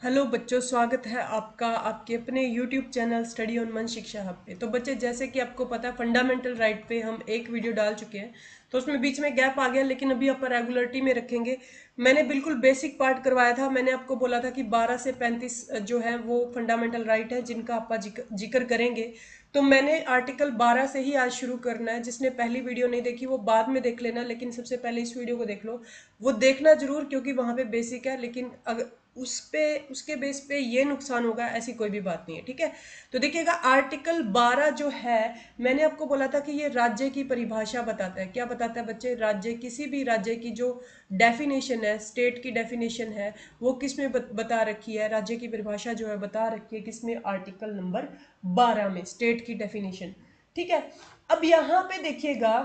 Hello बच्चों, स्वागत है आपका आपके अपने YouTube चैनल स्टडी ऑन मन शिक्षा हब पे। तो बच्चे, जैसे कि आपको पता है, फंडामेंटल राइट पे हम एक वीडियो डाल चुके हैं। तो उसमें बीच में गैप आ गया, लेकिन अभी आप रेगुलरिटी में रखेंगे। मैंने बिल्कुल बेसिक पार्ट करवाया था। मैंने आपको बोला था कि 12 से 35 जो है वो फंडामेंटल राइट है जिनका आप जिक्र करेंगे। तो मैंने आर्टिकल 12 से ही आज शुरू करना है। जिसने पहली वीडियो नहीं देखी वो बाद में देख लेना, लेकिन सबसे पहले इस वीडियो को देख लो। वो देखना जरूर, क्योंकि वहां पे बेसिक है, लेकिन अगर उस पे उसके बेस पे ये नुकसान होगा ऐसी कोई भी बात नहीं है। ठीक है, तो देखिएगा, आर्टिकल 12 जो है, मैंने आपको बोला था कि ये राज्य की परिभाषा बताता है। क्या बताता है बच्चे? राज्य, किसी भी राज्य की जो डेफिनेशन है, स्टेट की डेफिनेशन है, वो किस में बता रखी है। राज्य की परिभाषा जो है बता रखी है किसमें? आर्टिकल नंबर 12 में, स्टेट की डेफिनेशन। ठीक है, अब यहाँ पे देखिएगा,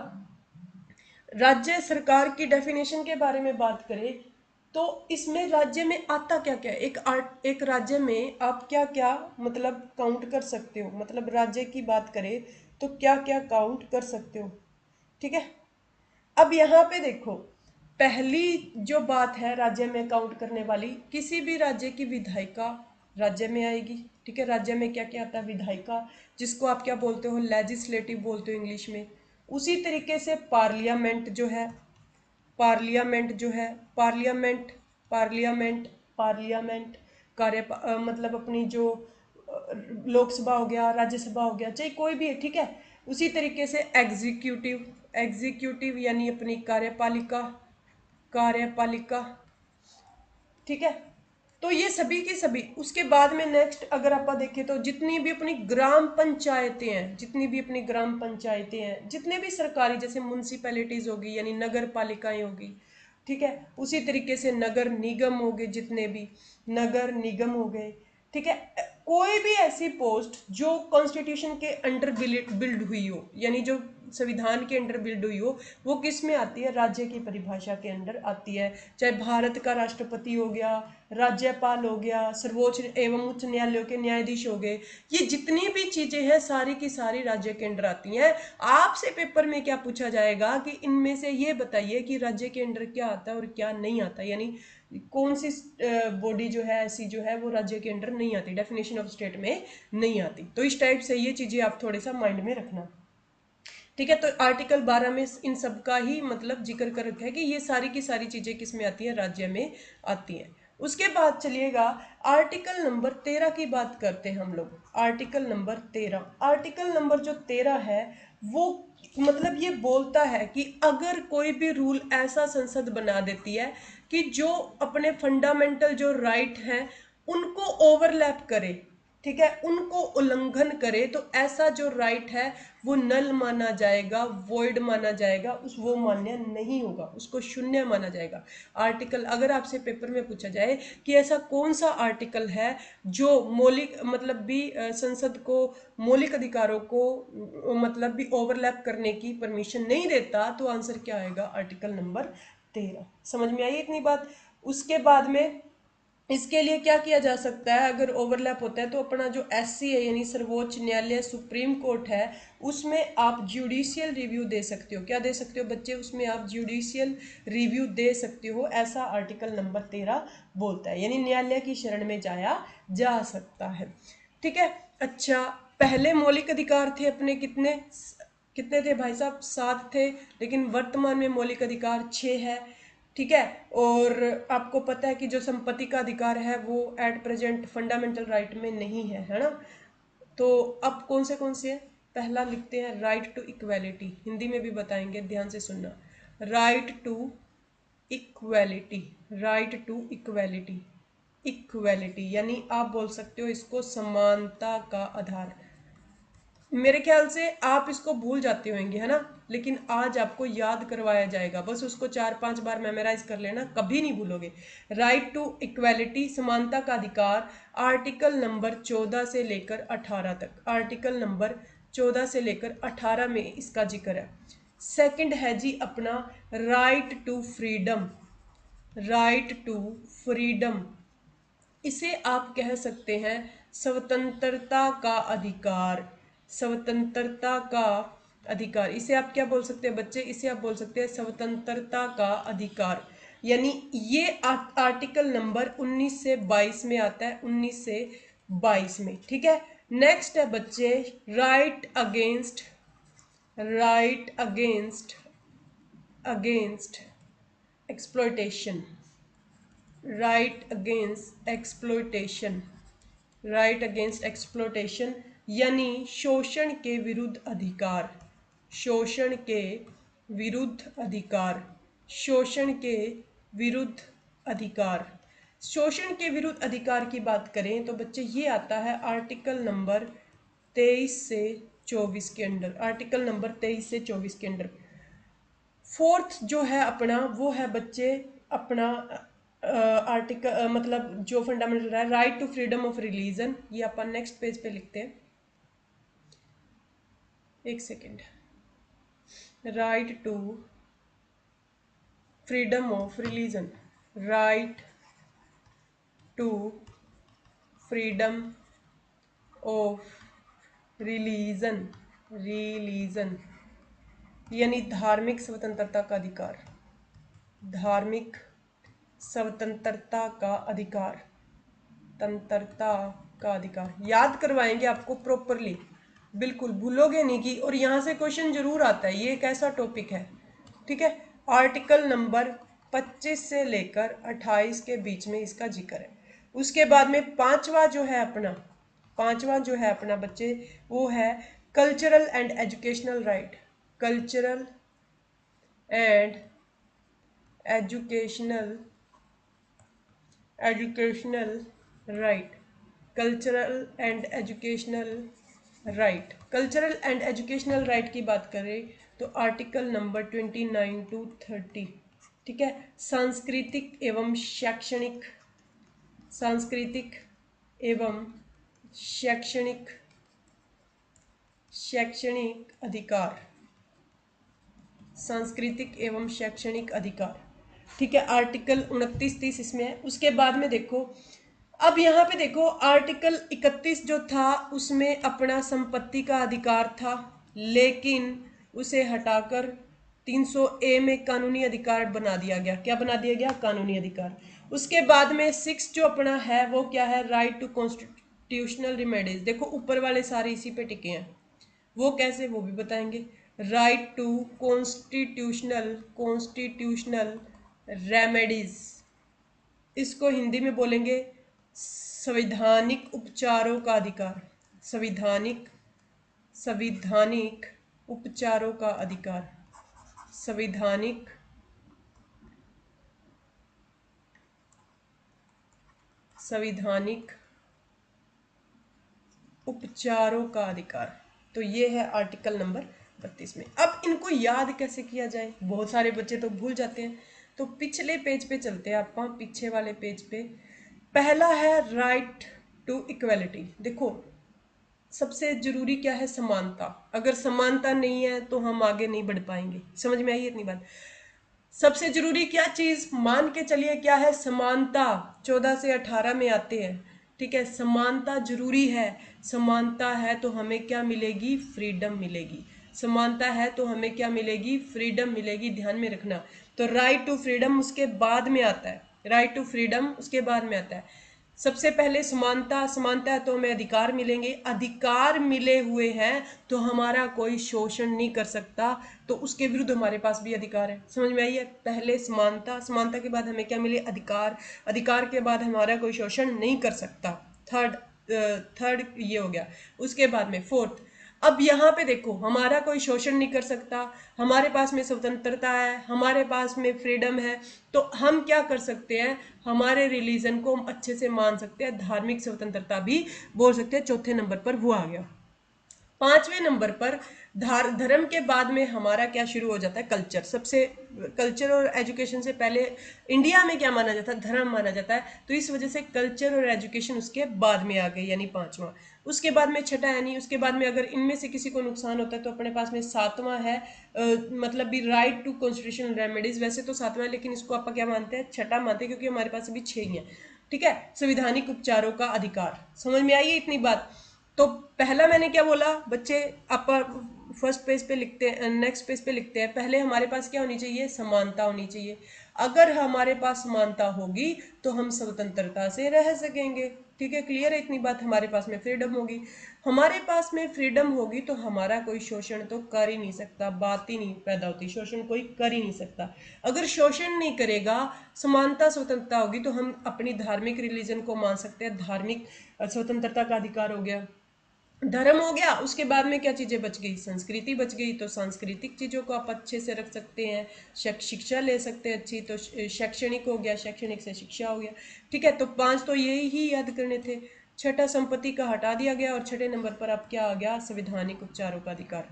राज्य सरकार की डेफिनेशन के बारे में बात करें तो इसमें राज्य में आता क्या क्या है। एक राज्य में आप क्या क्या मतलब काउंट कर सकते हो, मतलब राज्य की बात करें तो क्या क्या काउंट कर सकते हो। ठीक है, अब यहाँ पे देखो, पहली जो बात है राज्य में काउंट करने वाली, किसी भी राज्य की विधायिका राज्य में आएगी। ठीक है, राज्य में क्या क्या आता है? विधायिका, जिसको आप क्या बोलते हो? लेजिस्लेटिव बोलते हो इंग्लिश में। उसी तरीके से पार्लियामेंट जो है, पार्लियामेंट जो है, पार्लियामेंट, पार्लियामेंट, पार्लियामेंट मतलब अपनी जो लोकसभा हो गया, राज्यसभा हो गया, चाहे कोई भी है। ठीक है, उसी तरीके से एग्जीक्यूटिव, एग्जीक्यूटिव यानी अपनी कार्यपालिका, कार्यपालिका। ठीक है, तो ये सभी की सभी। उसके बाद में नेक्स्ट अगर आप देखें तो जितनी भी अपनी ग्राम पंचायतें हैं, जितनी भी अपनी ग्राम पंचायतें हैं, जितने भी सरकारी, जैसे म्यूनसिपैलिटीज होगी यानी नगर पालिकाएं होगी। ठीक है, उसी तरीके से नगर निगम हो गए, जितने भी नगर निगम हो गए। ठीक है, कोई भी ऐसी पोस्ट जो कॉन्स्टिट्यूशन के अंडर बिल्ड हुई हो, यानी जो संविधान के अंडर बिल्ड हुई हो, वो किस में आती है? राज्य की परिभाषा के अंडर आती है। चाहे भारत का राष्ट्रपति हो गया, राज्यपाल हो गया, सर्वोच्च एवं उच्च न्यायालयों के न्यायाधीश हो गए, ये जितनी भी चीजें हैं सारी की सारी राज्य के अंडर आती हैं। आपसे पेपर में क्या पूछा जाएगा कि इनमें से ये बताइए कि राज्य के अंडर क्या आता है और क्या नहीं आता, यानी कौन सी बॉडी जो है ऐसी जो है वो राज्य के अंडर नहीं आती, डेफिनेशन ऑफ स्टेट में नहीं आती। तो इस टाइप से ये चीजें आप थोड़े सा माइंड में रखना। ठीक है, तो आर्टिकल 12 में इन सब का ही मतलब जिक्र कर रखा है कि ये सारी की सारी चीजें किस में आती है? राज्य में आती हैं। उसके बाद चलिएगा, आर्टिकल नंबर 13 की बात करते हैं हम लोग। आर्टिकल नंबर 13, आर्टिकल नंबर जो 13 है वो मतलब ये बोलता है कि अगर कोई भी रूल ऐसा संसद बना देती है कि जो अपने फंडामेंटल जो राइट हैं उनको ओवरलैप करे, ठीक है, उनको उल्लंघन करे, तो ऐसा जो राइट है वो नल माना जाएगा, वॉइड माना जाएगा, उस वो मान्य नहीं होगा, उसको शून्य माना जाएगा। आर्टिकल, अगर आपसे पेपर में पूछा जाए कि ऐसा कौन सा आर्टिकल है जो मौलिक मतलब भी संसद को मौलिक अधिकारों को मतलब भी ओवरलैप करने की परमिशन नहीं देता, तो आंसर क्या आएगा? Article number 13। समझ में आई इतनी बात? उसके बाद में इसके लिए क्या किया जा सकता है? अगर ओवरलैप होता है तो अपना जो एससी है यानी सर्वोच्च न्यायालय, सुप्रीम कोर्ट है, उसमें आप जुडिशियल रिव्यू दे सकते हो। क्या दे सकते हो बच्चे? उसमें आप जुडिशियल रिव्यू दे सकते हो, ऐसा आर्टिकल नंबर 13 बोलता है, यानी न्यायालय की शरण में जाया जा सकता है। ठीक है, अच्छा, पहले मौलिक अधिकार थे अपने कितने कितने थे भाई साहब? 7 थे, लेकिन वर्तमान में मौलिक अधिकार 6 है। ठीक है, और आपको पता है कि जो संपत्ति का अधिकार है वो एट प्रेजेंट फंडामेंटल राइट में नहीं है, है ना? तो अब कौन से हैं? पहला लिखते हैं राइट टू इक्वेलिटी, हिंदी में भी बताएंगे, ध्यान से सुनना। Right to equality, right to equality, equality यानी आप बोल सकते हो इसको समानता का आधार। मेरे ख्याल से आप इसको भूल जाते होंगे, है ना, लेकिन आज आपको याद करवाया जाएगा, बस उसको 4-5 बार मेमोराइज कर लेना, कभी नहीं भूलोगे। राइट टू इक्वेलिटी, समानता का अधिकार, आर्टिकल नंबर 14 से लेकर 18 तक, आर्टिकल नंबर 14 से लेकर 18 में इसका जिक्र है। सेकंड है जी अपना right to freedom, right to freedom, इसे आप कह सकते हैं स्वतंत्रता का अधिकार, स्वतंत्रता का अधिकार, इसे आप क्या बोल सकते हैं बच्चे? इसे आप बोल सकते हैं स्वतंत्रता का अधिकार। यानी ये आर्टिकल नंबर 19 से 22 में आता है, 19 से 22 में। ठीक है, नेक्स्ट है बच्चे right against exploitation, right against exploitation यानी शोषण के विरुद्ध अधिकार, शोषण के विरुद्ध अधिकार, शोषण के विरुद्ध अधिकार। शोषण के विरुद्ध अधिकार की बात करें तो बच्चे ये आता है आर्टिकल नंबर 23 से 24 के अंडर, आर्टिकल नंबर 23 से 24 के अंडर। फोर्थ जो है अपना वो है बच्चे अपना आर्टिकल मतलब जो फंडामेंटल है right to freedom of religion. ये अपन नेक्स्ट पेज पे लिखते हैं, एक second. Right to freedom of religion, right to freedom of religion, यानी धार्मिक स्वतंत्रता का अधिकार, धार्मिक स्वतंत्रता का अधिकार, तंत्रता का अधिकार। याद करवाएंगे आपको प्रॉपरली, बिल्कुल भूलोगे नहीं कि, और यहाँ से क्वेश्चन जरूर आता है, ये एक ऐसा टॉपिक है। ठीक है, आर्टिकल नंबर 25 से लेकर 28 के बीच में इसका जिक्र है। उसके बाद में पांचवा जो है अपना बच्चे वो है cultural and educational right, cultural and educational right, cultural and educational right. Cultural and educational right की बात करें तो आर्टिकल नंबर 29 to 30। ठीक है, सांस्कृतिक एवं शैक्षणिक अधिकार, सांस्कृतिक एवं शैक्षणिक अधिकार। ठीक है, आर्टिकल 29-30 इसमें है। उसके बाद में देखो, अब यहाँ पे देखो आर्टिकल 31 जो था उसमें अपना संपत्ति का अधिकार था, लेकिन उसे हटाकर 300A में कानूनी अधिकार बना दिया गया। क्या बना दिया गया? कानूनी अधिकार। उसके बाद में 6 जो अपना है वो क्या है? Right to constitutional remedies. देखो ऊपर वाले सारे इसी पे टिके हैं, वो कैसे वो भी बताएंगे। राइट टू कॉन्स्टिट्यूशनल रेमेडीज, इसको हिंदी में बोलेंगे संवैधानिक उपचारों का अधिकार, संवैधानिक उपचारों का अधिकार, संवैधानिक उपचारों का अधिकार। तो ये है आर्टिकल नंबर 32 में। अब इनको याद कैसे किया जाए, बहुत सारे बच्चे तो भूल जाते हैं, तो पिछले पेज पे चलते हैं आप, पीछे वाले पेज पे। पहला है राइट टू इक्वलिटी। देखो सबसे जरूरी क्या है? समानता। अगर समानता नहीं है तो हम आगे नहीं बढ़ पाएंगे। समझ में आई इतनी बात? सबसे जरूरी क्या चीज मान के चलिए, क्या है? समानता। 14 से 18 में आते हैं। ठीक है, समानता जरूरी है। समानता है तो हमें क्या मिलेगी? फ्रीडम मिलेगी। समानता है तो हमें क्या मिलेगी? फ्रीडम मिलेगी। ध्यान में रखना। तो राइट टू फ्रीडम उसके बाद में आता है, राइट टू फ्रीडम उसके बाद में आता है। सबसे पहले समानता, समानता है तो हमें अधिकार मिलेंगे। अधिकार मिले हुए हैं तो हमारा कोई शोषण नहीं कर सकता, तो उसके विरुद्ध हमारे पास भी अधिकार है। समझ में आई है? पहले समानता, समानता के बाद हमें क्या मिले? अधिकार, अधिकार के बाद हमारा कोई शोषण नहीं कर सकता। थर्ड ये हो गया। उसके बाद में फोर्थ, अब यहाँ पे देखो हमारा कोई शोषण नहीं कर सकता, हमारे पास में स्वतंत्रता है, हमारे पास में फ्रीडम है, तो हम क्या कर सकते हैं? हमारे रिलीजन को हम अच्छे से मान सकते हैं, धार्मिक स्वतंत्रता भी बोल सकते हैं। चौथे नंबर पर वो आ गया। पांचवें नंबर पर धर्म के बाद में हमारा क्या शुरू हो जाता है? कल्चर। सबसे कल्चर और एजुकेशन से पहले इंडिया में क्या माना जाता है? धर्म माना जाता है, तो इस वजह से कल्चर और एजुकेशन उसके बाद में आ गई, यानी पांचवा। उसके बाद में छठा, यानी उसके बाद में अगर इनमें से किसी को नुकसान होता है तो अपने पास में सातवां है, मतलब भी राइट टू कॉन्स्टिट्यूशनल रेमेडीज। वैसे तो सातवां है लेकिन इसको आप क्या मानते हैं? छठा मानते हैं, क्योंकि हमारे पास अभी 6 ही है। ठीक है, संवैधानिक उपचारों का अधिकार। समझ में आई इतनी बात? तो पहला मैंने क्या बोला बच्चे, आप फर्स्ट पेज पे लिखते हैं, नेक्स्ट पेज पे लिखते हैं। पहले हमारे पास क्या होनी चाहिए? समानता होनी चाहिए। अगर हमारे पास समानता होगी तो हम स्वतंत्रता से रह सकेंगे। ठीक है, क्लियर है इतनी बात। हमारे पास में फ्रीडम होगी, हमारे पास में फ्रीडम होगी तो हमारा कोई शोषण तो कर ही नहीं सकता, बात ही नहीं पैदा होती, शोषण कोई कर ही नहीं सकता। अगर शोषण नहीं करेगा, समानता स्वतंत्रता होगी तो हम अपनी धार्मिक रिलीजन को मान सकते हैं, धार्मिक स्वतंत्रता का अधिकार हो गया, धर्म हो गया। उसके बाद में क्या चीजें बच गई, संस्कृति बच गई, तो सांस्कृतिक चीजों को आप अच्छे से रख सकते हैं, शिक्षा ले सकते हैं अच्छी, तो शैक्षणिक हो गया, शैक्षणिक से शिक्षा हो गया। ठीक है, तो 5 तो यही ही याद करने थे। छठा संपत्ति का हटा दिया गया, और छठे नंबर पर अब क्या आ गया, संवैधानिक उपचारों का अधिकार।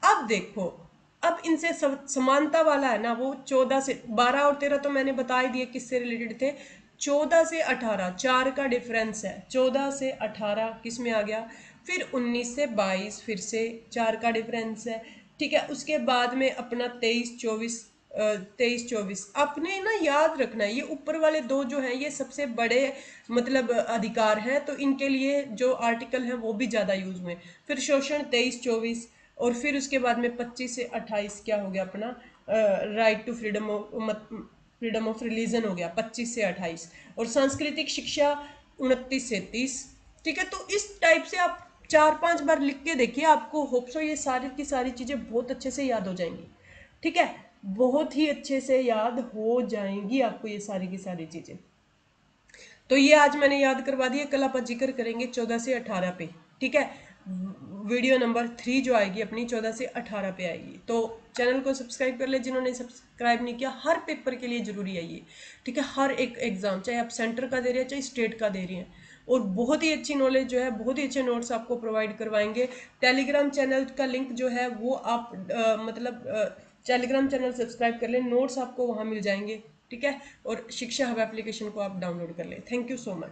अब देखो, अब इनसे समानता वाला है ना, वो 14 से 12 और 13 तो मैंने बता ही दिए किससे रिलेटेड थे। 14 से 18 4 का डिफरेंस है, 14 से 18 किस में आ गया, फिर 19 से 22 फिर से 4 का डिफरेंस है। ठीक है, उसके बाद में अपना 23-24 अपने ना याद रखना है, ये ऊपर वाले दो जो हैं ये सबसे बड़े मतलब अधिकार हैं, तो इनके लिए जो आर्टिकल है वो भी ज़्यादा यूज हुए। फिर शोषण 23-24, और फिर उसके बाद में 25 से 28 क्या हो गया अपना, right to freedom of religion हो गया 25 से 28, और सांस्कृतिक शिक्षा 29 से 30। ठीक है, तो इस टाइप से आप 4-5 बार लिख के देखिए, आपको होप सो ये सारी की सारी चीजें बहुत अच्छे से याद हो जाएंगी। ठीक है, बहुत ही अच्छे से याद हो जाएंगी आपको ये सारी की सारी चीजें। तो ये आज मैंने याद करवा दिया, कल आप जिक्र करेंगे 14 से 18 पे। ठीक है, वीडियो नंबर 3 जो आएगी अपनी 14 से 18 पे आएगी। तो चैनल को सब्सक्राइब कर ले जिन्होंने सब्सक्राइब नहीं किया, हर पेपर के लिए जरूरी है ये। ठीक है, हर एक एग्जाम, चाहे आप सेंटर का दे रहे हैं चाहे स्टेट का दे रहे हैं, और बहुत ही अच्छी नॉलेज जो है, बहुत ही अच्छे नोट्स आपको प्रोवाइड करवाएंगे। टेलीग्राम चैनल का लिंक जो है वो आप टेलीग्राम चैनल सब्सक्राइब कर लें, नोट्स आपको वहाँ मिल जाएंगे। ठीक है, और शिक्षा हब एप्लीकेशन को आप डाउनलोड कर लें। Thank you so much.